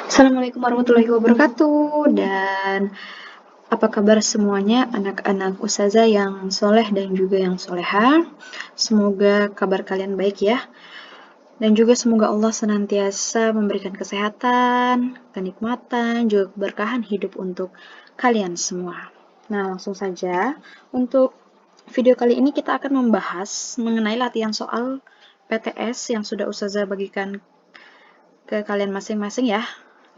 Assalamualaikum warahmatullahi wabarakatuh. Dan apa kabar semuanya anak-anak ustazah yang soleh dan juga yang soleha. Semoga kabar kalian baik ya. Dan juga semoga Allah senantiasa memberikan kesehatan, kenikmatan, juga keberkahan hidup untuk kalian semua. Nah, langsung saja untuk video kali ini kita akan membahas mengenai latihan soal PTS yang sudah ustazah bagikan ke kalian masing-masing ya.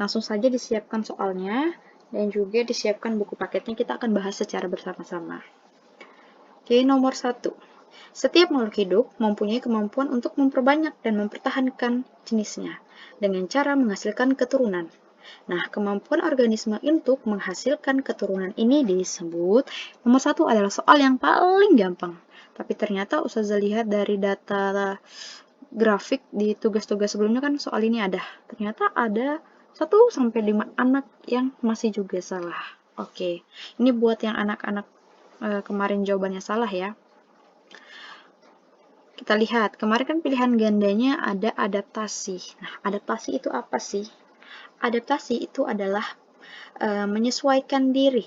Langsung saja disiapkan soalnya dan juga disiapkan buku paketnya, kita akan bahas secara bersama-sama. Oke, nomor 1. Setiap makhluk hidup mempunyai kemampuan untuk memperbanyak dan mempertahankan jenisnya dengan cara menghasilkan keturunan. Nah, kemampuan organisme untuk menghasilkan keturunan ini disebut, nomor 1 adalah soal yang paling gampang. Tapi ternyata ustazah lihat dari data grafik di tugas-tugas sebelumnya kan soal ini ada. Ternyata ada 1-5 anak yang masih juga salah. Oke, ini buat yang anak-anak kemarin jawabannya salah ya. Kita lihat, kemarin kan pilihan gandanya ada adaptasi. Nah, adaptasi itu apa sih? Adaptasi itu adalah menyesuaikan diri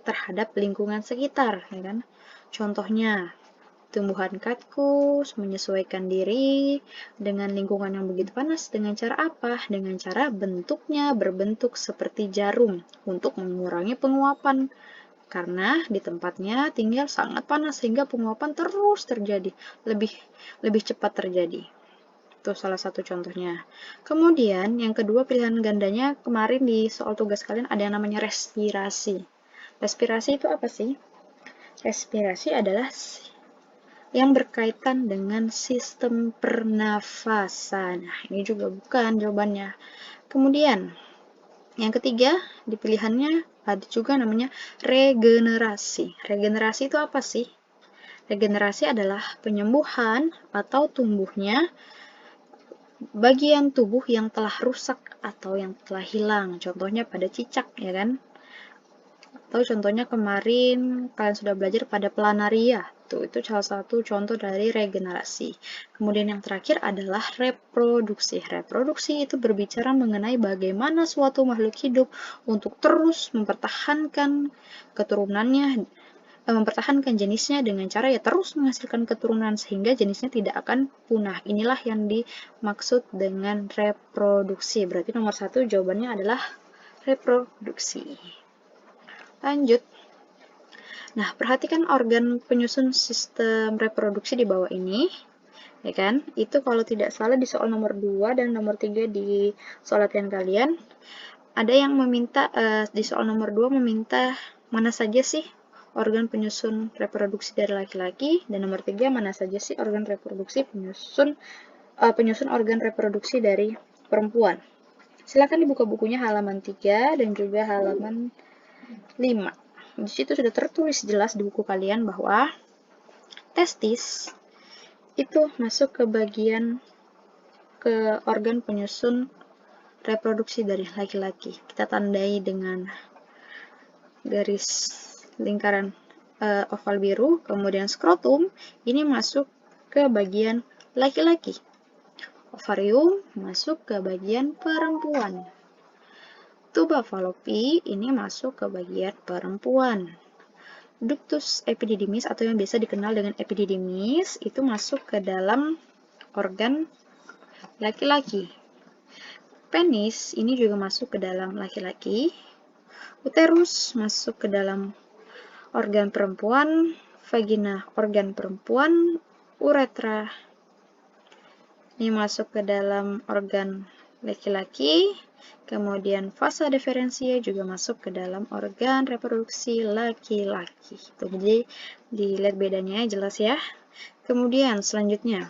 terhadap lingkungan sekitar, ya kan? Contohnya, tumbuhan kaktus menyesuaikan diri dengan lingkungan yang begitu panas dengan cara apa? Dengan cara bentuknya berbentuk seperti jarum untuk mengurangi penguapan. Karena di tempatnya tinggal sangat panas sehingga penguapan terus terjadi, lebih cepat terjadi. Itu salah satu contohnya. Kemudian yang kedua pilihan gandanya kemarin di soal tugas kalian ada yang namanya respirasi. Respirasi itu apa sih? Respirasi adalah yang berkaitan dengan sistem pernafasan. Nah, ini juga bukan jawabannya. Kemudian, yang ketiga, di pilihannya ada juga namanya regenerasi. Regenerasi itu apa sih? Regenerasi adalah penyembuhan atau tumbuhnya bagian tubuh yang telah rusak atau yang telah hilang. Contohnya pada cicak, ya kan? Atau contohnya kemarin kalian sudah belajar pada planaria. Tuh, itu salah satu contoh dari regenerasi. Kemudian yang terakhir adalah reproduksi. Reproduksi itu berbicara mengenai bagaimana suatu makhluk hidup untuk terus mempertahankan keturunannya, mempertahankan jenisnya dengan cara ya terus menghasilkan keturunan sehingga jenisnya tidak akan punah. Inilah yang dimaksud dengan reproduksi. Berarti nomor 1 jawabannya adalah reproduksi. Lanjut. Nah, perhatikan organ penyusun sistem reproduksi di bawah ini. Ya kan? Itu kalau tidak salah di soal nomor 2 dan nomor 3 di soal latihan kalian. Ada yang meminta, di soal nomor 2 meminta mana saja sih organ penyusun reproduksi dari laki-laki, dan nomor 3 mana saja sih organ reproduksi penyusun organ reproduksi dari perempuan. Silakan dibuka bukunya halaman 3 dan juga halaman 5. Di situ sudah tertulis jelas di buku kalian bahwa testis itu masuk ke organ penyusun reproduksi dari laki-laki. Kita tandai dengan garis lingkaran oval biru, kemudian skrotum ini masuk ke bagian laki-laki. Ovarium masuk ke bagian perempuan. Tuba Fallopi ini masuk ke bagian perempuan. Ductus epididymis atau yang biasa dikenal dengan epididymis itu masuk ke dalam organ laki-laki. Penis ini juga masuk ke dalam laki-laki. Uterus masuk ke dalam organ perempuan. Vagina organ perempuan. Uretra ini masuk ke dalam organ laki-laki. Kemudian vasa deferentia juga masuk ke dalam organ reproduksi laki-laki. Jadi dilihat bedanya jelas ya. Kemudian selanjutnya,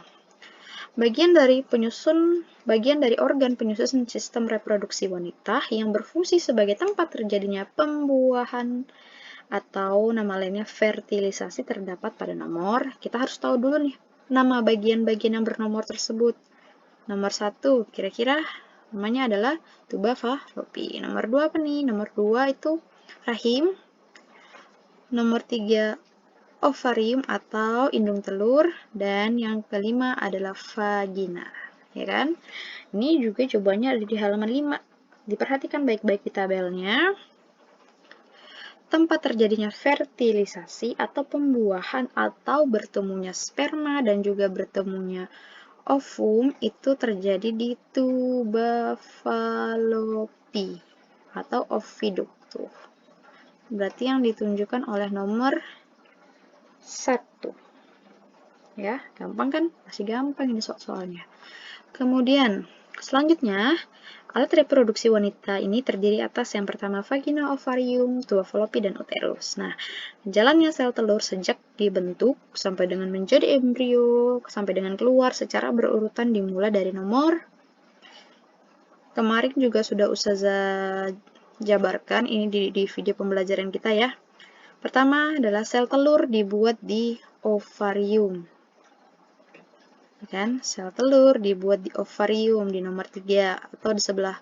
bagian dari organ penyusun sistem reproduksi wanita yang berfungsi sebagai tempat terjadinya pembuahan atau nama lainnya fertilisasi terdapat pada nomor. Kita harus tahu dulu nih nama bagian-bagian yang bernomor tersebut. Nomor 1 kira-kira namanya adalah tuba Fallopi. Nomor 2 apa nih? Nomor 2 itu rahim. Nomor 3 ovarium atau indung telur. Dan yang kelima adalah vagina. Ya kan? Ini juga jawabannya ada di halaman 5. Diperhatikan baik-baik di tabelnya. Tempat terjadinya fertilisasi atau pembuahan atau bertemunya sperma dan juga bertemunya ovum itu terjadi di tuba Fallopi atau oviductus. Berarti yang ditunjukkan oleh nomor 1. Ya, gampang kan? Masih gampang ini soalnya. Kemudian, selanjutnya, alat reproduksi wanita ini terdiri atas yang pertama vagina, ovarium, tuba Fallopi, dan uterus. Nah, jalannya sel telur sejak dibentuk sampai dengan menjadi embrio, sampai dengan keluar secara berurutan dimulai dari nomor. Kemarin juga sudah Ustazah jabarkan ini di video pembelajaran kita ya. Pertama adalah sel telur dibuat di ovarium. Kan? Sel telur dibuat di ovarium di nomor 3 atau di sebelah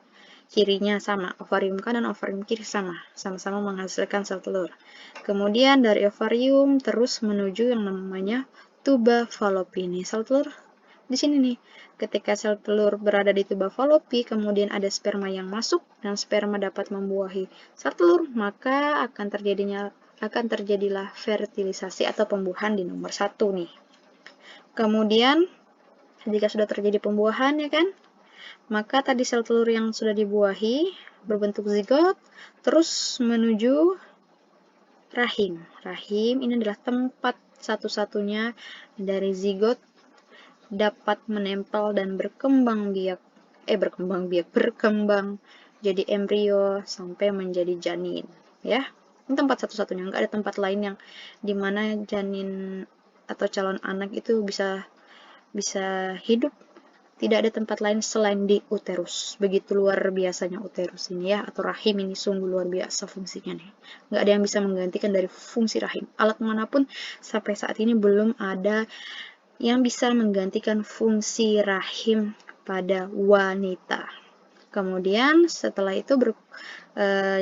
kirinya sama. Ovarium kanan, ovarium kiri sama-sama menghasilkan sel telur. Kemudian dari ovarium terus menuju yang namanya tuba Fallopi. Ini sel telur di sini nih. Ketika sel telur berada di tuba Fallopi, kemudian ada sperma yang masuk dan sperma dapat membuahi sel telur, maka akan terjadilah fertilisasi atau pembuahan di nomor 1 nih. Kemudian jika sudah terjadi pembuahan ya kan, maka tadi sel telur yang sudah dibuahi berbentuk zigot terus menuju rahim. Rahim ini adalah tempat satu-satunya dari zigot dapat menempel dan berkembang jadi embrio sampai menjadi janin ya. Ini tempat satu-satunya, nggak ada tempat lain yang dimana janin atau calon anak itu bisa hidup. Tidak ada tempat lain selain di uterus. Begitu luar biasanya uterus ini ya, atau rahim ini sungguh luar biasa fungsinya nih. Nggak ada yang bisa menggantikan dari fungsi rahim. Alat manapun sampai saat ini belum ada yang bisa menggantikan fungsi rahim pada wanita. Kemudian setelah itu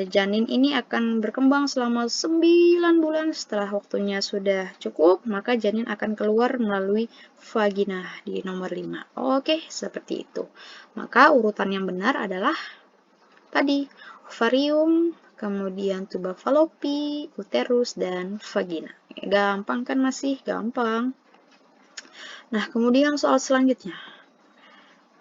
janin ini akan berkembang selama 9 bulan. Setelah waktunya sudah cukup, maka janin akan keluar melalui vagina di nomor 5. Oke, seperti itu. Maka urutan yang benar adalah tadi ovarium, kemudian tuba Fallopi, uterus, dan vagina. Gampang kan? Masih gampang. Nah, kemudian soal selanjutnya.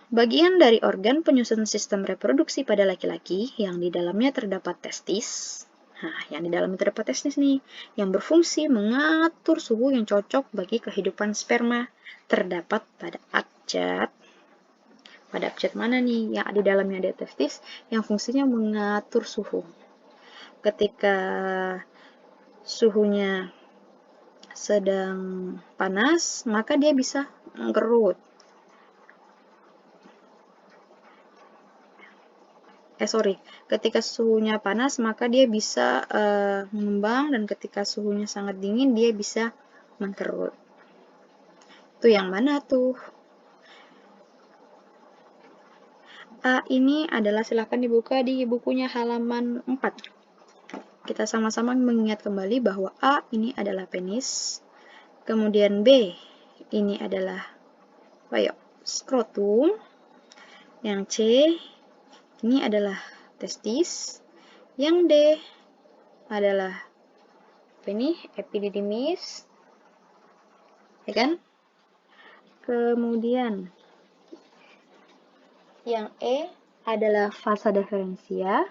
Bagian dari organ penyusun sistem reproduksi pada laki-laki yang di dalamnya terdapat testis. Nah, yang di dalamnya terdapat testis nih, yang berfungsi mengatur suhu yang cocok bagi kehidupan sperma, terdapat pada abjad. Pada abjad mana nih? Yang ada di dalamnya ada testis yang fungsinya mengatur suhu. Ketika suhunya sedang panas, maka dia bisa mengkerut. Ketika suhunya panas maka dia bisa mengembang, dan ketika suhunya sangat dingin dia bisa mengkerut. Itu yang mana tuh? A ini adalah, silahkan dibuka di bukunya halaman 4. Kita sama-sama mengingat kembali bahwa A ini adalah penis, kemudian B ini adalah skrotum, yang C ini adalah testis, yang D adalah epididymis, ya kan? Kemudian yang E adalah vasa deferentia,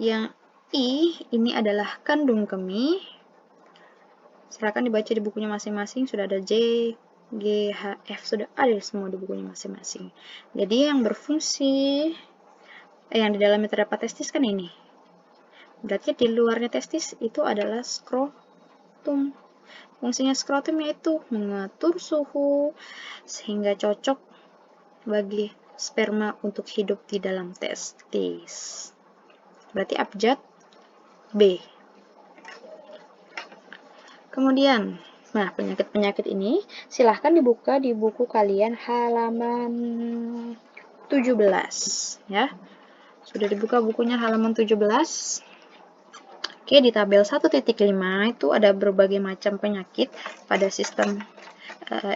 yang I ini adalah kandung kemih. Silakan dibaca di bukunya masing-masing, sudah ada J, G, H, F, sudah ada semua di bukunya masing-masing. Jadi yang berfungsi, yang di dalamnya terdapat testis kan ini. Berarti di luarnya testis itu adalah skrotum. Fungsinya skrotum yaitu mengatur suhu sehingga cocok bagi sperma untuk hidup di dalam testis. Berarti abjad B. Kemudian, nah, penyakit-penyakit ini silahkan dibuka di buku kalian halaman 17 ya. Sudah dibuka bukunya halaman 17. Oke, di tabel 1.5 itu ada berbagai macam penyakit pada sistem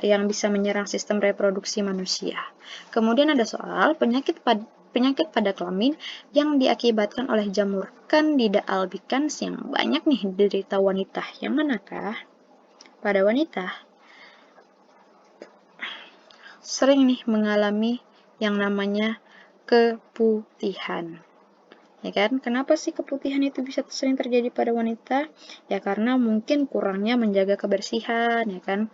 yang bisa menyerang sistem reproduksi manusia. Kemudian ada soal penyakit pada kelamin yang diakibatkan oleh jamur Candida albicans yang banyak nih diderita wanita. Yang manakah? Pada wanita sering nih mengalami yang namanya keputihan. Ya kan? Kenapa sih keputihan itu bisa sering terjadi pada wanita? Ya karena mungkin kurangnya menjaga kebersihan, ya kan?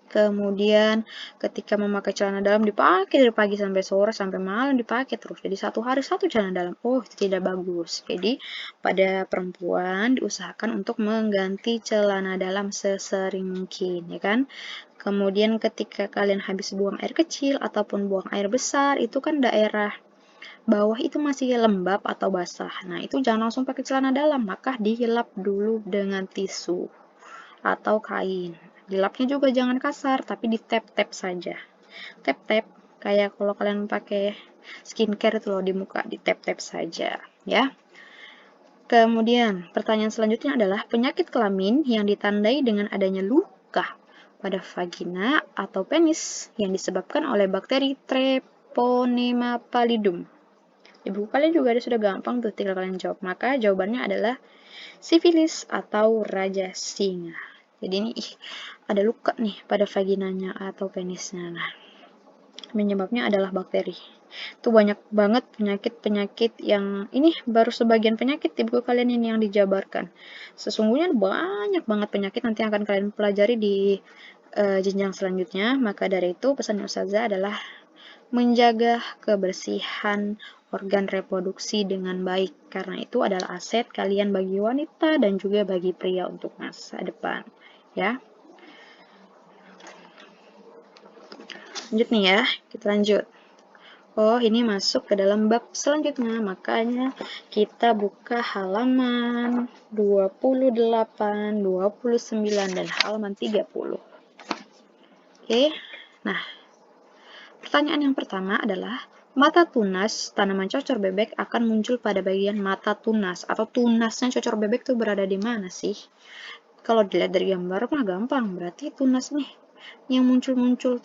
Kemudian ketika memakai celana dalam dipakai dari pagi sampai sore sampai malam dipakai terus. Jadi satu hari satu celana dalam. Oh, itu tidak bagus. Jadi pada perempuan diusahakan untuk mengganti celana dalam sesering mungkin, ya kan? Kemudian ketika kalian habis buang air kecil ataupun buang air besar, itu kan daerah bawah itu masih lembab atau basah. Nah, itu jangan langsung pakai celana dalam, maka dilap dulu dengan tisu atau kain. Dilapnya juga jangan kasar, tapi ditap-tap saja. Tap-tap, kayak kalau kalian pakai skincare itu loh di muka, ditap-tap saja, ya. Kemudian, pertanyaan selanjutnya adalah penyakit kelamin yang ditandai dengan adanya luka pada vagina atau penis yang disebabkan oleh bakteri Treponema pallidum. Di buku kalian juga ada sudah gampang tuh, tinggal kalian jawab. Maka jawabannya adalah sifilis atau raja singa. Jadi ini ada luka nih pada vaginanya atau penisnya. Nah, penyebabnya adalah bakteri. Itu banyak banget penyakit-penyakit yang ini baru sebagian penyakit di buku kalian ini yang dijabarkan. Sesungguhnya banyak banget penyakit nanti akan kalian pelajari di jenjang selanjutnya. Maka dari itu pesan Ustazah adalah menjaga kebersihan organ reproduksi dengan baik, karena itu adalah aset kalian bagi wanita dan juga bagi pria untuk masa depan, ya. Lanjut nih ya, kita lanjut. Oh, ini masuk ke dalam bab selanjutnya, makanya kita buka halaman 28, 29, dan halaman 30. Oke, nah pertanyaan yang pertama adalah mata tunas tanaman cocor bebek akan muncul pada bagian mata tunas atau tunasnya cocor bebek tuh berada di mana sih? Kalau dilihat dari gambar mah gampang, berarti tunas nih yang muncul-muncul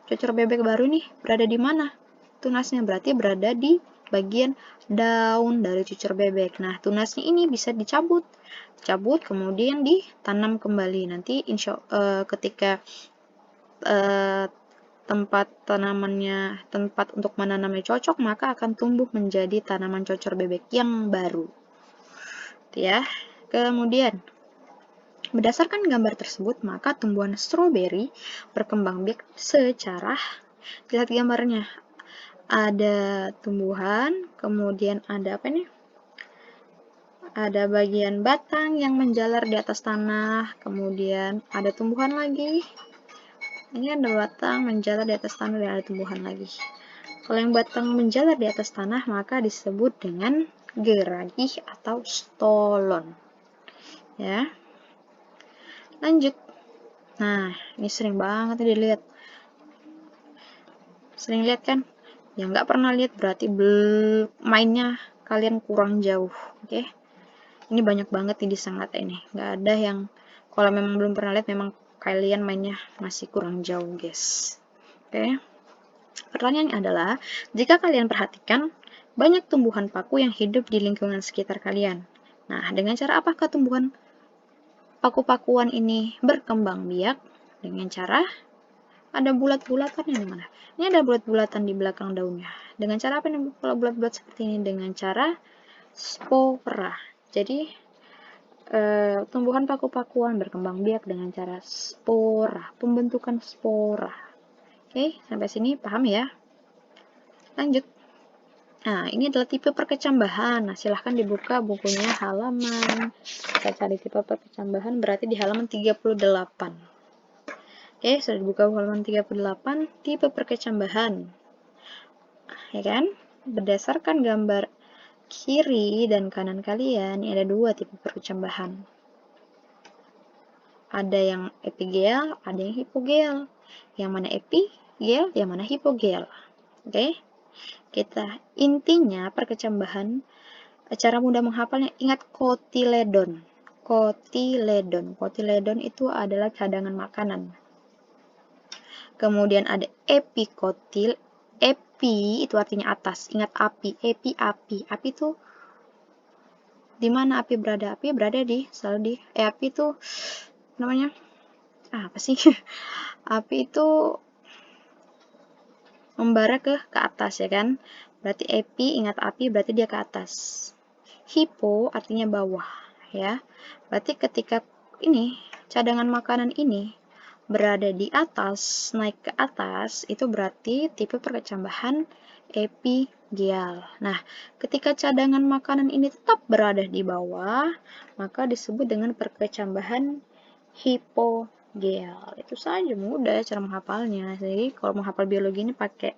cocor bebek baru nih berada di mana? Tunasnya berarti berada di bagian daun dari cucur bebek. Nah, tunasnya ini bisa dicabut, kemudian ditanam kembali. Nanti ketika tempat untuk menanamnya cocok, maka akan tumbuh menjadi tanaman cocor bebek yang baru. Ya. Kemudian berdasarkan gambar tersebut, maka tumbuhan stroberi berkembang biak secara, lihat gambarnya, ada tumbuhan, kemudian ada apa nih? Ada bagian batang yang menjalar di atas tanah, kemudian ada tumbuhan lagi. Ini ada batang menjalar di atas tanah dan ada tumbuhan lagi. Kalau yang batang menjalar di atas tanah, maka disebut dengan geragih atau stolon. Ya. Lanjut. Nah, ini sering banget dilihat. Sering lihat kan? Yang nggak pernah lihat berarti mainnya kalian kurang jauh. Oke? Ini banyak banget nih di Sangatta ini. Nggak ada yang, kalau memang belum pernah lihat, memang kalian mainnya masih kurang jauh, guys. Oke? Pertanyaannya adalah, jika kalian perhatikan, banyak tumbuhan paku yang hidup di lingkungan sekitar kalian. Nah, dengan cara apakah tumbuhan paku-pakuan ini berkembang biak? Dengan cara ada bulat-bulatan yang mana? Ini ada bulat-bulatan di belakang daunnya. Dengan cara apa nih kalau bulat-bulat seperti ini? Dengan cara spora. Jadi, tumbuhan paku-pakuan berkembang biak dengan cara spora, pembentukan spora. Oke, sampai sini paham ya? Lanjut. Nah, ini adalah tipe perkecambahan. Nah, silahkan dibuka bukunya halaman. Kita cari tipe perkecambahan berarti di halaman 38. Oke, sudah dibuka halaman 38, tipe perkecambahan. Ya kan? Berdasarkan gambar kiri dan kanan kalian, ini ada dua tipe perkecambahan. Ada yang epigel, ada yang hipogel. Yang mana epigel, yang mana hipogel. Oke? Kita intinya perkecambahan, cara mudah menghafalnya, ingat kotiledon. Kotiledon itu adalah cadangan makanan. kemudian ada epikotil. Epi itu artinya atas. Ingat api, api. Api itu di mana api berada? Api berada di selalu di api itu namanya apa sih? Api itu membara ke atas ya kan? Berarti epi, ingat api berarti dia ke atas. Hipo artinya bawah ya. Berarti ketika ini cadangan makanan ini berada di atas, naik ke atas, itu berarti tipe perkecambahan epigeal. Nah, ketika cadangan makanan ini tetap berada di bawah, maka disebut dengan perkecambahan hipogeal. Itu saja, mudah cara menghafalnya. Jadi, kalau menghafal biologi ini pakai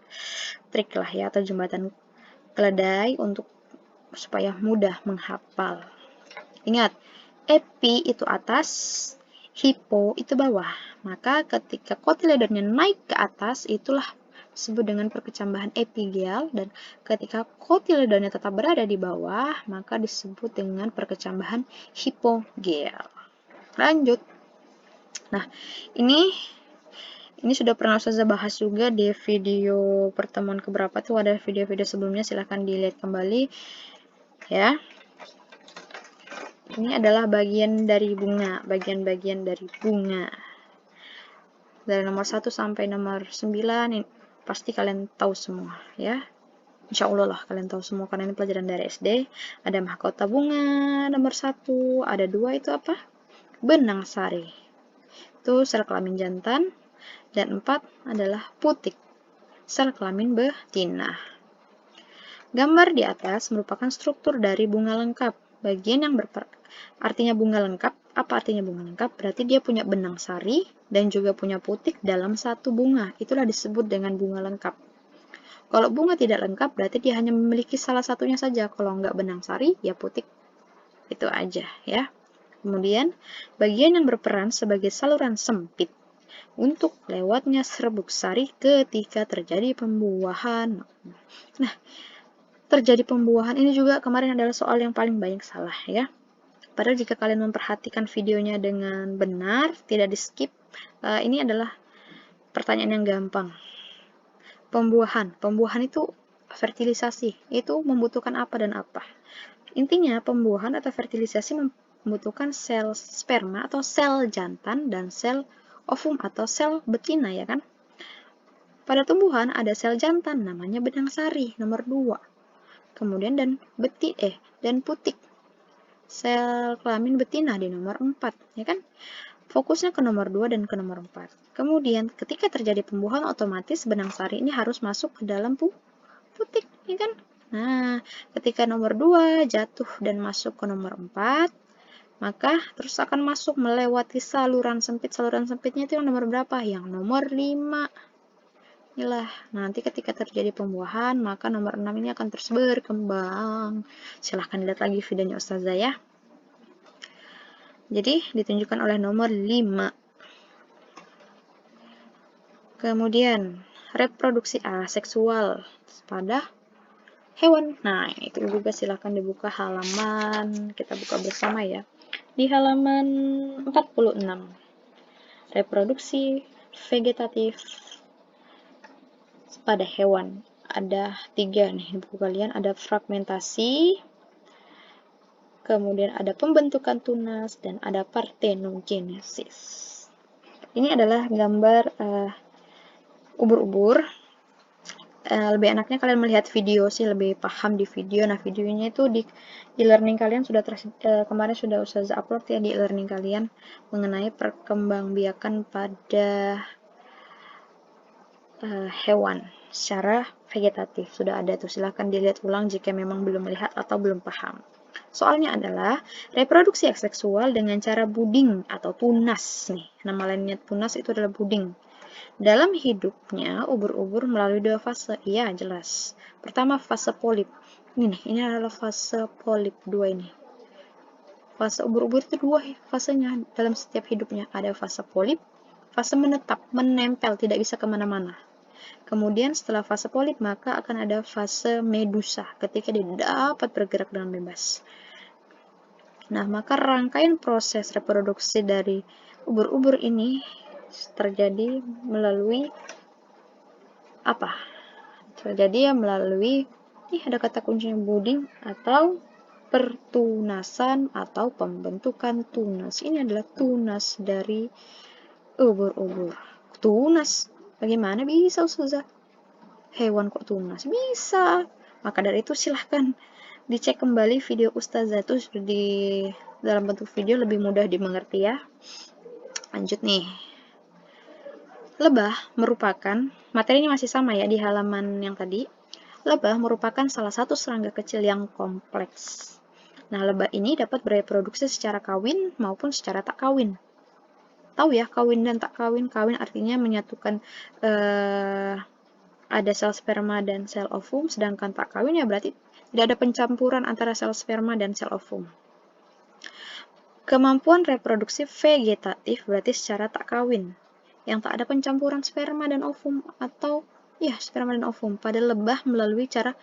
trik lah ya, atau jembatan keledai untuk supaya mudah menghafal. Ingat, epi itu atas, hipo itu bawah. Maka ketika kotiledonnya naik ke atas, itulah disebut dengan perkecambahan epigeal, dan ketika kotiledonnya tetap berada di bawah, maka disebut dengan perkecambahan hipogeal. Lanjut. Nah, ini sudah pernah Ustazah bahas juga di video pertemuan keberapa tuh, ada video-video sebelumnya, silahkan dilihat kembali ya. Ini adalah bagian dari bunga, bagian-bagian dari bunga. Dari nomor 1 sampai nomor 9 ini pasti kalian tahu semua ya. Insya Allah lah kalian tahu semua karena ini pelajaran dari SD. Ada mahkota bunga nomor 1, ada 2 itu apa? Benang sari. Itu sel kelamin jantan, dan 4 adalah putik, sel kelamin betina. Gambar di atas merupakan struktur dari bunga lengkap. Bagian yang artinya bunga lengkap. Apa artinya bunga lengkap? Berarti dia punya benang sari dan juga punya putik dalam satu bunga. Itulah disebut dengan bunga lengkap. Kalau bunga tidak lengkap, berarti dia hanya memiliki salah satunya saja. Kalau nggak benang sari, ya putik. Itu aja ya. Kemudian, bagian yang berperan sebagai saluran sempit untuk lewatnya serbuk sari ketika terjadi pembuahan. Nah, terjadi pembuahan ini juga kemarin adalah soal yang paling banyak salah ya. Padahal jika kalian memperhatikan videonya dengan benar, tidak di skip, ini adalah pertanyaan yang gampang. Pembuahan itu fertilisasi, itu membutuhkan apa dan apa. Intinya pembuahan atau fertilisasi membutuhkan sel sperma atau sel jantan dan sel ovum atau sel betina ya kan. Pada tumbuhan ada sel jantan namanya benang sari nomor 2. Kemudian dan putik sel kelamin betina di nomor 4 ya kan. Fokusnya ke nomor 2 dan ke nomor 4. Kemudian ketika terjadi pembuahan, otomatis benang sari ini harus masuk ke dalam putik ya kan. Nah, ketika nomor 2 jatuh dan masuk ke nomor 4, maka terus akan masuk melewati saluran sempit. Saluran sempitnya itu yang nomor berapa? Yang nomor 5. Inilah, nanti ketika terjadi pembuahan, maka nomor 6 ini akan terus berkembang. Silahkan lihat lagi videonya Ustazah ya. Jadi, ditunjukkan oleh nomor 5. Kemudian, reproduksi aseksual pada hewan. Nah, itu juga silahkan dibuka halaman, kita buka bersama ya. Di halaman 46. Reproduksi vegetatif pada hewan. Ada 3 nih buku kalian, ada fragmentasi, kemudian ada pembentukan tunas, dan ada parthenogenesis. Ini adalah gambar ubur-ubur. Lebih enaknya kalian melihat video sih, lebih paham di video. Nah, videonya itu di e-learning kalian sudah kemarin sudah Ustazah upload ya di e-learning kalian mengenai perkembangbiakan pada hewan secara vegetatif. Sudah ada tuh, silahkan dilihat ulang jika memang belum melihat atau belum paham. Soalnya adalah reproduksi seksual dengan cara buding atau tunas nih. Nama lainnya tunas itu adalah buding. Dalam hidupnya, ubur-ubur melalui 2 fase. Iya, jelas. Pertama, fase polip. Ini adalah fase polip 2 ini. Fase ubur-ubur itu 2 fasenya dalam setiap hidupnya. Ada fase polip, fase menetap, menempel, tidak bisa kemana-mana. Kemudian setelah fase polip, maka akan ada fase medusa, ketika dia dapat bergerak dengan bebas. Nah, maka rangkaian proses reproduksi dari ubur-ubur ini terjadi melalui apa? Terjadi melalui, ada kata kuncinya budding atau pertunasan atau pembentukan tunas. Ini adalah tunas dari ubur-ubur. Tunas? Bagaimana bisa, Ustazah? Hewan kok tunas? Bisa. Maka dari itu silahkan dicek kembali video Ustazah itu di dalam bentuk video, lebih mudah dimengerti ya. Lanjut nih. Lebah merupakan, materinya masih sama ya di halaman yang tadi. Lebah merupakan salah satu serangga kecil yang kompleks. Nah, lebah ini dapat bereproduksi secara kawin maupun secara tak kawin. Tahu ya, kawin dan tak kawin. Kawin artinya menyatukan ada sel sperma dan sel ovum, sedangkan tak kawin ya berarti tidak ada pencampuran antara sel sperma dan sel ovum. Kemampuan reproduksi vegetatif berarti secara tak kawin, yang tak ada pencampuran sperma dan ovum atau sperma dan ovum pada lebah melalui cara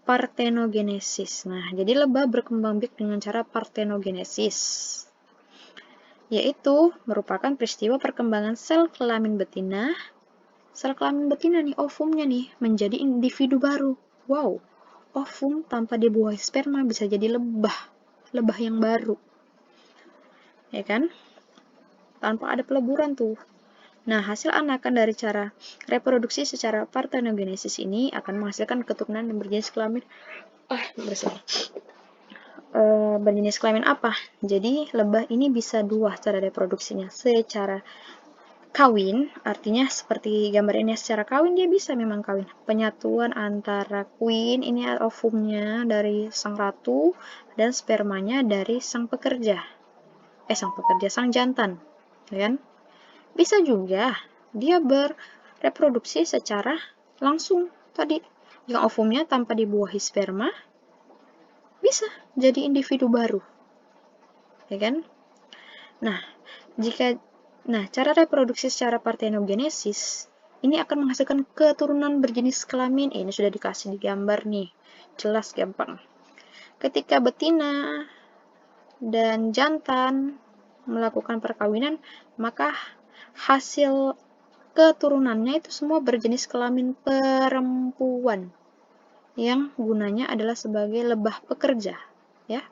partenogenesis. Nah, jadi lebah berkembang biak dengan cara partenogenesis, yaitu merupakan peristiwa perkembangan sel kelamin betina. Sel kelamin betina nih, ovumnya nih, menjadi individu baru. Wow, ovum tanpa dibuahi sperma bisa jadi lebah yang baru. Ya kan? Tanpa ada peleburan tuh. Nah, hasil anakan dari cara reproduksi secara partenogenesis ini akan menghasilkan keturunan yang berjenis kelamin berjenis kelamin apa? Jadi, lebah ini bisa dua cara reproduksinya. Secara kawin, artinya seperti gambar ini, secara kawin dia bisa memang kawin. Penyatuan antara queen, ini ovumnya dari sang ratu, dan spermanya dari sang pekerja. Sang jantan. Kan? Bisa juga dia bereproduksi secara langsung tadi. Yang ovumnya tanpa dibuahi sperma, bisa jadi individu baru. Ya kan? Nah, cara reproduksi secara partenogenesis ini akan menghasilkan keturunan berjenis kelamin. Ini sudah dikasih di gambar nih, jelas gampang. Ketika betina dan jantan melakukan perkawinan, maka hasil keturunannya itu semua berjenis kelamin perempuan yang gunanya adalah sebagai lebah pekerja, ya.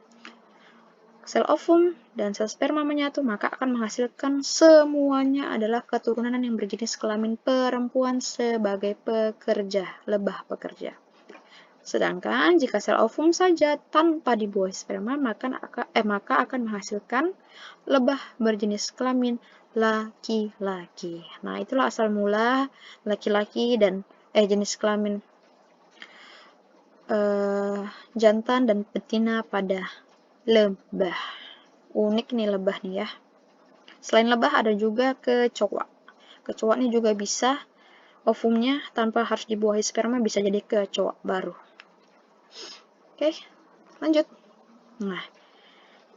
Sel ovum dan sel sperma menyatu, maka akan menghasilkan semuanya adalah keturunan yang berjenis kelamin perempuan sebagai pekerja, lebah pekerja. Sedangkan jika sel ovum saja tanpa dibuahi sperma, maka akan menghasilkan lebah berjenis kelamin laki-laki. Nah, itulah asal mula laki-laki dan jenis kelamin jantan dan betina pada lebah. Unik nih lebah nih ya. Selain lebah ada juga kecoa. Kecoa ini juga bisa ovumnya tanpa harus dibuahi sperma bisa jadi kecoa baru. Oke, lanjut. Nah,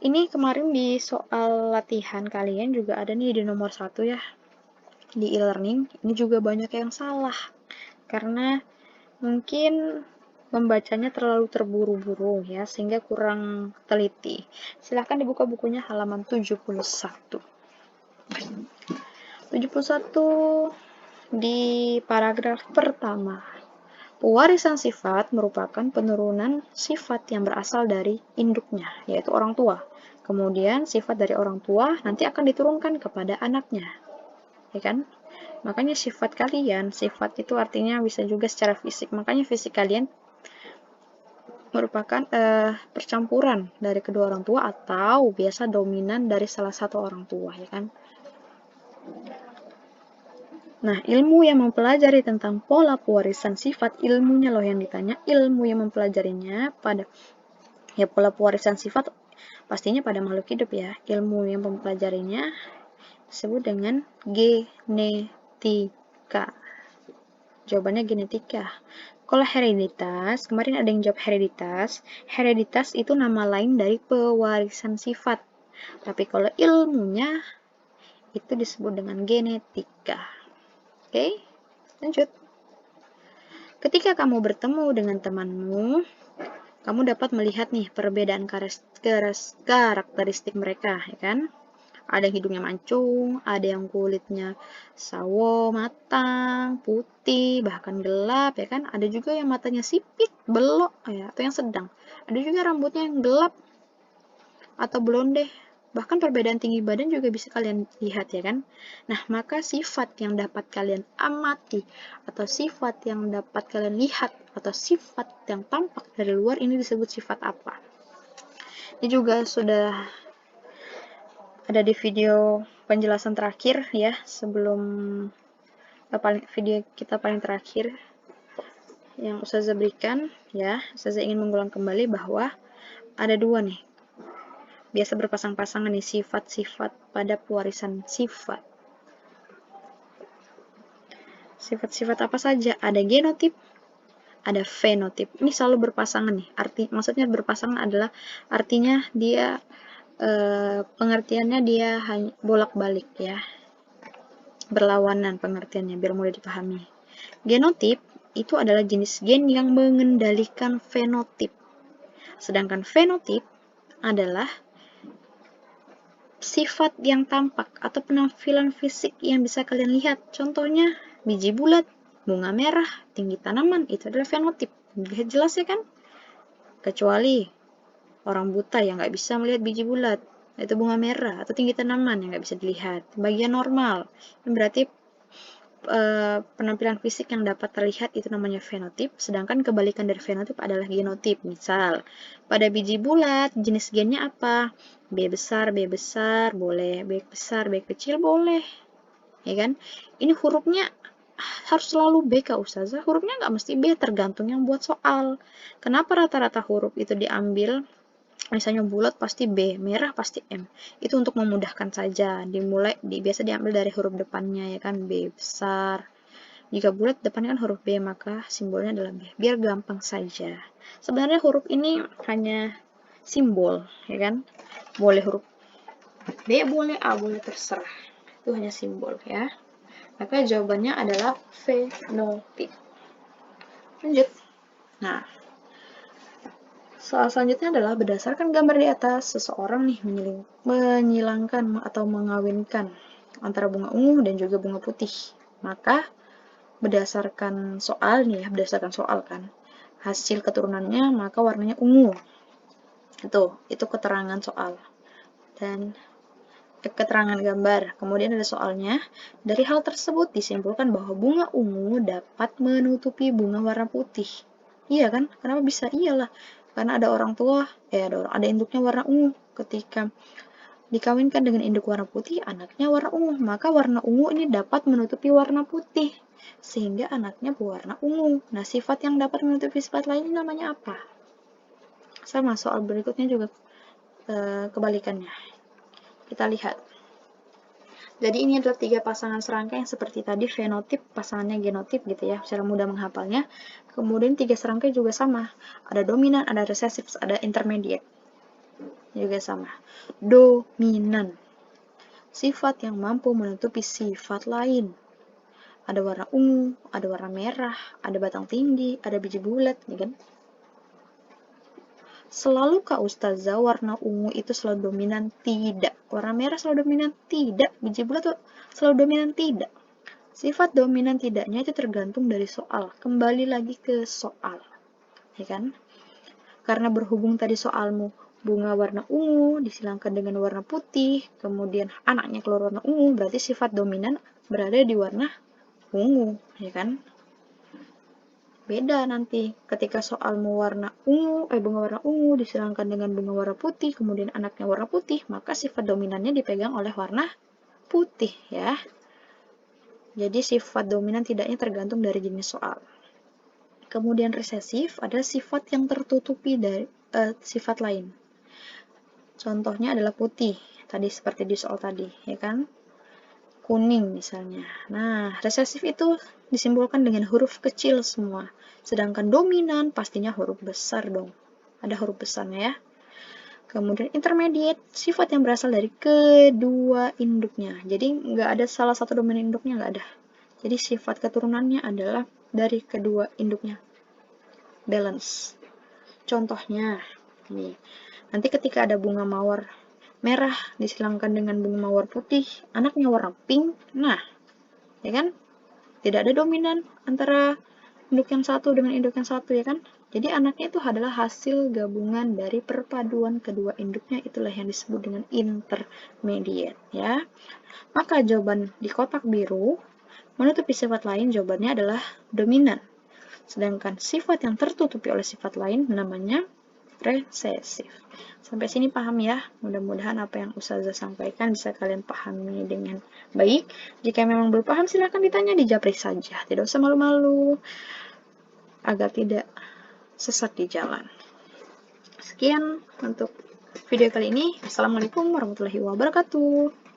ini kemarin di soal latihan kalian juga ada nih di nomor 1 ya. Di e-learning ini juga banyak yang salah. Karena mungkin membacanya terlalu terburu-buru ya, sehingga kurang teliti. Silahkan dibuka bukunya halaman 71. 71 di paragraf pertama. Pewarisan sifat merupakan penurunan sifat yang berasal dari induknya, yaitu orang tua. Kemudian sifat dari orang tua nanti akan diturunkan kepada anaknya. Ya kan? Makanya sifat kalian, sifat itu artinya bisa juga secara fisik. Makanya fisik kalian merupakan percampuran dari kedua orang tua atau biasa dominan dari salah satu orang tua, ya kan? Nah, ilmu yang mempelajari tentang pola pewarisan sifat, ilmunya loh yang ditanya, ilmu yang mempelajarinya pada pola pewarisan sifat pastinya pada makhluk hidup ya. Ilmu yang mempelajarinya disebut dengan genetika. Jawabannya genetika. Kalau hereditas, kemarin ada yang jawab hereditas. Hereditas itu nama lain dari pewarisan sifat. Tapi kalau ilmunya itu disebut dengan genetika. Oke, lanjut. Ketika kamu bertemu dengan temanmu, kamu dapat melihat nih perbedaan karakteristik mereka, ya kan? Ada yang hidungnya mancung, ada yang kulitnya sawo, matang, putih, bahkan gelap ya kan. Ada juga yang matanya sipit, belok ya, atau yang sedang. Ada juga rambutnya yang gelap atau blonde. Bahkan perbedaan tinggi badan juga bisa kalian lihat ya kan. Nah, maka sifat yang dapat kalian amati atau sifat yang dapat kalian lihat atau sifat yang tampak dari luar ini disebut sifat apa? Ini juga sudah ada di video penjelasan terakhir ya, sebelum video kita paling terakhir yang Ustazah berikan ya. Ustazah ingin mengulang kembali bahwa ada dua nih, biasa berpasang-pasangan nih, sifat-sifat pada pewarisan sifat. Sifat-sifat apa saja? Ada genotip, ada fenotip. Ini selalu berpasangan nih. Maksudnya berpasangan adalah artinya dia pengertiannya dia hanya bolak-balik ya. Berlawanan pengertiannya biar mudah dipahami. Genotip itu adalah jenis gen yang mengendalikan fenotip. Sedangkan fenotip adalah sifat yang tampak atau penampilan fisik yang bisa kalian lihat. Contohnya biji bulat, bunga merah, tinggi tanaman, itu adalah fenotip. Jelas ya kan? Kecuali orang buta yang nggak bisa melihat biji bulat, itu bunga merah, atau tinggi tanaman yang nggak bisa dilihat. Bagian normal, berarti penampilan fisik yang dapat terlihat itu namanya fenotip, sedangkan kebalikan dari fenotip adalah genotip. Misal, pada biji bulat, jenis gennya apa? B besar, boleh. B besar, B kecil, boleh. Ya kan? Ini hurufnya harus selalu B, Kak Ustazah. Hurufnya nggak mesti B, tergantung yang buat soal. Kenapa rata-rata huruf itu diambil? Misalnya bulat pasti B, merah pasti M. Itu untuk memudahkan saja. Biasa diambil dari huruf depannya ya kan, B besar. Jika bulat depannya kan huruf B, maka simbolnya adalah B. Biar gampang saja. Sebenarnya huruf ini hanya simbol, ya kan? Boleh huruf B, boleh A, boleh, terserah. Itu hanya simbol ya. Maka jawabannya adalah fenotip. Lanjut. Nah, soal selanjutnya adalah berdasarkan gambar di atas, seseorang nih menyilangkan atau mengawinkan antara bunga ungu dan juga bunga putih. Maka berdasarkan soal nih ya, berdasarkan soal kan, hasil keturunannya maka warnanya ungu. Itu keterangan soal. Dan keterangan gambar. Kemudian ada soalnya. Dari hal tersebut disimpulkan bahwa bunga ungu dapat menutupi bunga warna putih. Iya kan? Kenapa bisa? Iyalah. Karena ada orang tua, ada induknya warna ungu. Ketika dikawinkan dengan induk warna putih, anaknya warna ungu. Maka warna ungu ini dapat menutupi warna putih. Sehingga anaknya berwarna ungu. Nah, sifat yang dapat menutupi sifat lain ini namanya apa? Sama, soal berikutnya juga kebalikannya. Kita lihat. Jadi ini adalah 3 pasangan serangka yang seperti tadi, fenotip, pasangannya genotip gitu ya, secara mudah menghafalnya. Kemudian 3 serangkai juga sama, ada dominan, ada resesif, ada intermediate. Juga sama. Dominan, sifat yang mampu menutupi sifat lain. Ada warna ungu, ada warna merah, ada batang tinggi, ada biji bulat, ya kan? Selalu Kak Ustazah warna ungu itu selalu dominan? Tidak. Warna merah selalu dominan? Tidak. Biji bulat tuh selalu dominan? Tidak. Sifat dominan tidaknya itu tergantung dari soal. Kembali lagi ke soal. Ya kan? Karena berhubung tadi soalmu bunga warna ungu disilangkan dengan warna putih, kemudian anaknya keluar warna ungu, berarti sifat dominan berada di warna ungu, ya kan? Beda nanti ketika soalmu bunga warna ungu disilangkan dengan bunga warna putih, kemudian anaknya warna putih, maka sifat dominannya dipegang oleh warna putih ya. Jadi sifat dominan tidaknya tergantung dari jenis soal. Kemudian resesif adalah sifat yang tertutupi dari sifat lain. Contohnya adalah putih, tadi seperti di soal tadi, ya kan? Kuning misalnya. Nah, resesif itu disimbolkan dengan huruf kecil semua. Sedangkan dominan pastinya huruf besar dong. Ada huruf besarnya ya. Kemudian intermediate, sifat yang berasal dari kedua induknya. Jadi nggak ada salah satu dominan induknya, nggak ada. Jadi sifat keturunannya adalah dari kedua induknya. Balance. Contohnya, nih, nanti ketika ada bunga mawar merah disilangkan dengan bunga mawar putih, anaknya warna pink. Nah, ya kan? Tidak ada dominan antara induk yang satu dengan induk yang satu, ya kan? Jadi anaknya itu adalah hasil gabungan dari perpaduan kedua induknya, itulah yang disebut dengan intermediate, ya. Maka jawaban di kotak biru menutupi sifat lain, jawabannya adalah dominan. Sedangkan sifat yang tertutupi oleh sifat lain namanya resesif. Sampai sini paham ya? Mudah-mudahan apa yang Ustazah sampaikan bisa kalian pahami dengan baik. Jika memang belum paham, silahkan ditanya di Japri saja. Tidak usah malu-malu agar tidak sesat di jalan. Sekian untuk video kali ini. Assalamualaikum warahmatullahi wabarakatuh.